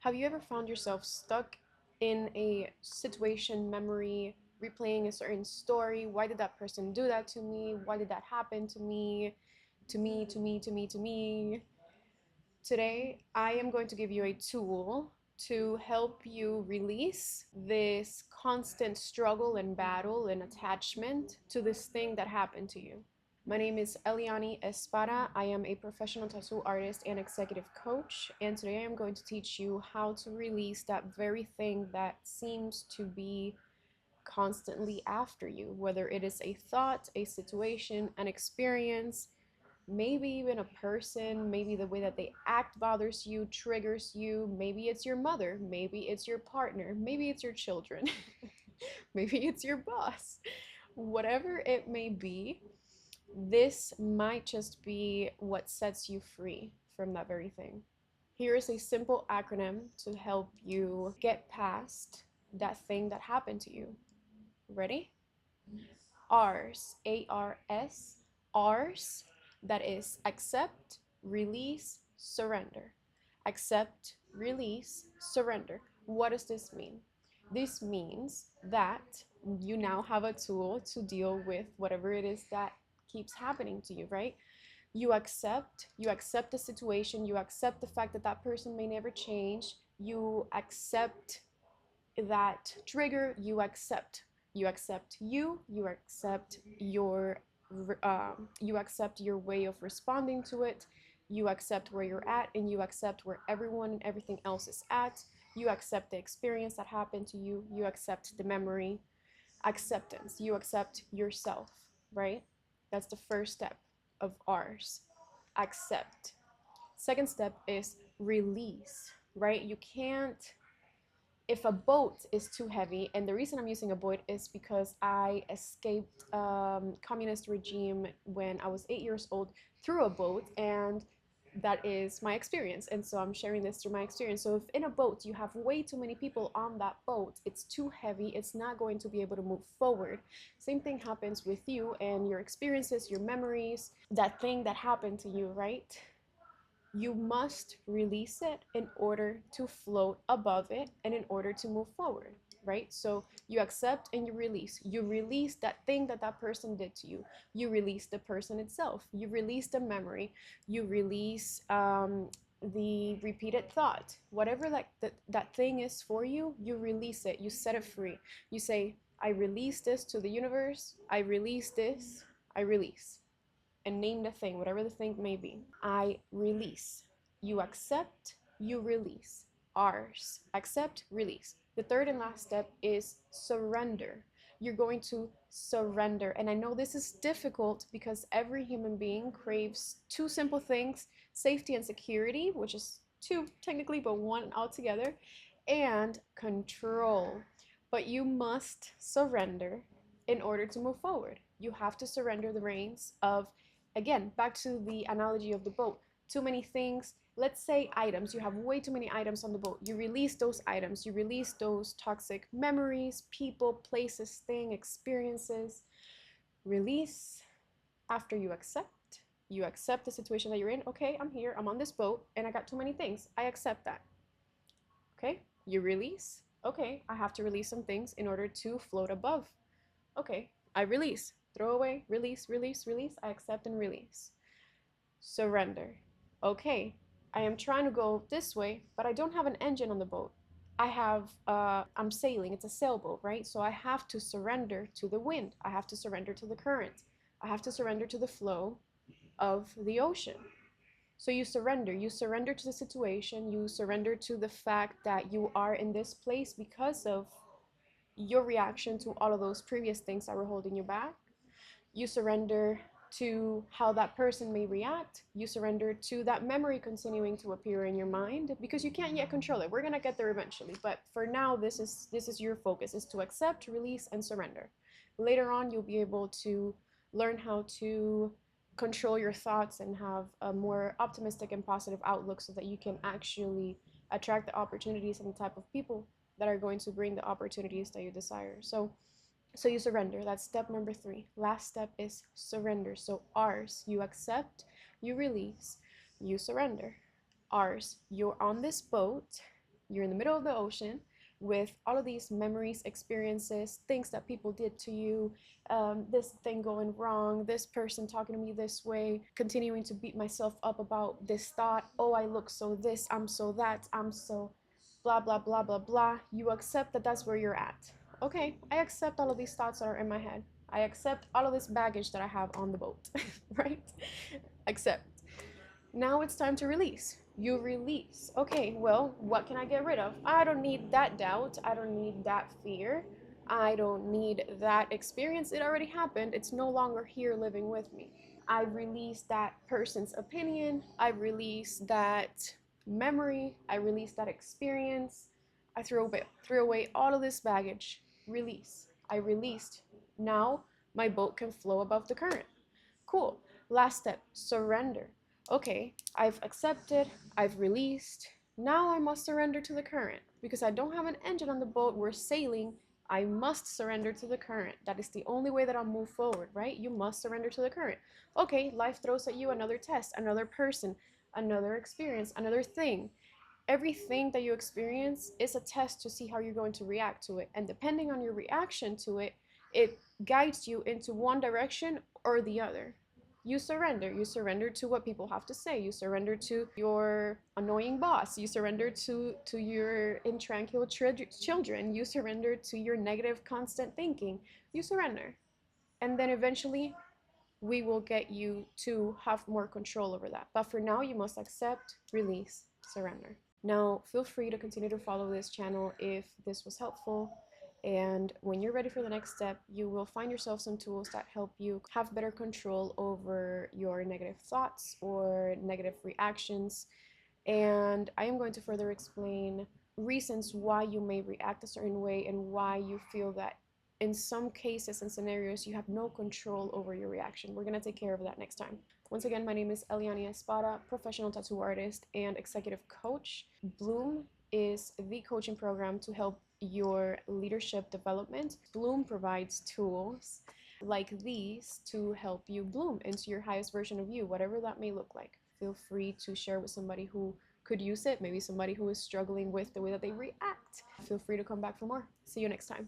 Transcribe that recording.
Have you ever found yourself stuck in a situation, memory, replaying a certain story? Why did that person do that to me? Why did that happen to me? To me, to me, to me, to me. Today, I am going to give you a tool to help you release this constant struggle and battle and attachment to this thing that happened to you. My name is Eliani Espada. I am a professional tattoo artist and executive coach, and today I am going to teach you how to release that very thing that seems to be constantly after you, whether it is a thought, a situation, an experience, maybe even a person, maybe the way that they act bothers you, triggers you, maybe it's your mother, maybe it's your partner, maybe it's your children, maybe it's your boss. Whatever it may be, this might just be what sets you free from that very thing. Here is a simple acronym to help you get past that thing that happened to you. Ready? ARS, A-R-S, ARS, that is accept, release, surrender. Accept, release, surrender. What does this mean? This means that you now have a tool to deal with whatever it is that keeps happening to you, right? You accept the situation, you accept the fact that that person may never change, you accept that trigger, you accept you accept you accept your way of responding to it, you accept where you're at, and you accept where everyone and everything else is at. You accept the experience that happened to you, you accept the memory. Acceptance, you accept yourself, right? That's the first step of ours. Accept. Second step is release, right? You can't, if a boat is too heavy, and the reason I'm using a boat is because I escaped communist regime when I was 8 years old through a boat, and that is my experience, and so I'm sharing this through my experience. So if in a boat you have way too many people on that boat, it's too heavy, it's not going to be able to move forward. Same thing happens with you and your experiences, your memories, that thing that happened to you, right? You must release it in order to float above it and in order to move forward, right? So you accept and you release. You release that thing that that person did to you. You release the person itself. You release the memory. You release the repeated thought. Whatever that thing is for you, you release it. You set it free. You say, I release this to the universe. I release this. I release. And name the thing, whatever the thing may be. I release. You accept, you release. Ours. Accept, release. The third and last step is surrender. You're going to surrender. And I know this is difficult because every human being craves two simple things: safety and security, which is two technically, but one altogether, and control. But you must surrender in order to move forward. You have to surrender the reins of, again, back to the analogy of the boat. Too many things, let's say items, you have way too many items on the boat. You release those items, you release those toxic memories, people, places, things, experiences. Release after you accept. You accept the situation that you're in. Okay, I'm here, I'm on this boat, and I got too many things. I accept that. Okay, you release. Okay, I have to release some things in order to float above. Okay, I release. Throw away, release, release, release. I accept and release. Surrender. Okay, I am trying to go this way, but I don't have an engine on the boat. I'm sailing, it's a sailboat, right? So I have to surrender to the wind. I have to surrender to the current. I have to surrender to the flow of the ocean. So you surrender to the situation, you surrender to the fact that you are in this place because of your reaction to all of those previous things that were holding you back. You surrender to how that person may react. You surrender to that memory continuing to appear in your mind because you can't yet control it. We're gonna get there eventually, but for now, this is your focus, is to accept, release, and surrender. Later on, you'll be able to learn how to control your thoughts and have a more optimistic and positive outlook so that you can actually attract the opportunities and the type of people that are going to bring the opportunities that you desire. So you surrender. That's step number 3. Last step is surrender. So ours, you accept, you release, you surrender. Ours, you're on this boat, You're in the middle of the ocean with all of these memories, experiences, things that people did to you, this thing going wrong, this person talking to me this way, continuing to beat myself up about this thought. Oh, I look so this, I'm so that, I'm so blah, blah, blah, blah, blah. You accept that that's where you're at. Okay, I accept all of these thoughts that are in my head. I accept all of this baggage that I have on the boat, right? Accept. Now it's time to release. You release. Okay, well, what can I get rid of? I don't need that doubt. I don't need that fear. I don't need that experience. It already happened. It's no longer here living with me. I release that person's opinion. I release that memory. I release that experience. I threw away all of this baggage. Release. I released. Now my boat can flow above the current. Cool. Last step, surrender. Okay, I've accepted, I've released. Now I must surrender to the current. Because I don't have an engine on the boat, we're sailing. I must surrender to the current. That is the only way that I'll move forward, right? You must surrender to the current. Okay, life throws at you another test, another person, another experience, another thing. Everything that you experience is a test to see how you're going to react to it. And depending on your reaction to it, it guides you into one direction or the other. You surrender. You surrender to what people have to say. You surrender to your annoying boss. You surrender to your intranquil children. You surrender to your negative constant thinking. You surrender. And then eventually we will get you to have more control over that. But for now, you must accept, release, surrender. Now, feel free to continue to follow this channel if this was helpful. And when you're ready for the next step, you will find yourself some tools that help you have better control over your negative thoughts or negative reactions. And I am going to further explain reasons why you may react a certain way and why you feel that in some cases and scenarios you have no control over your reaction. We're going to take care of that next time. Once again, my name is Eliani Espada, professional tattoo artist and executive coach. Bloom is the coaching program to help your leadership development. Bloom provides tools like these to help you bloom into your highest version of you, whatever that may look like. Feel free to share with somebody who could use it, maybe somebody who is struggling with the way that they react. Feel free to come back for more. See you next time.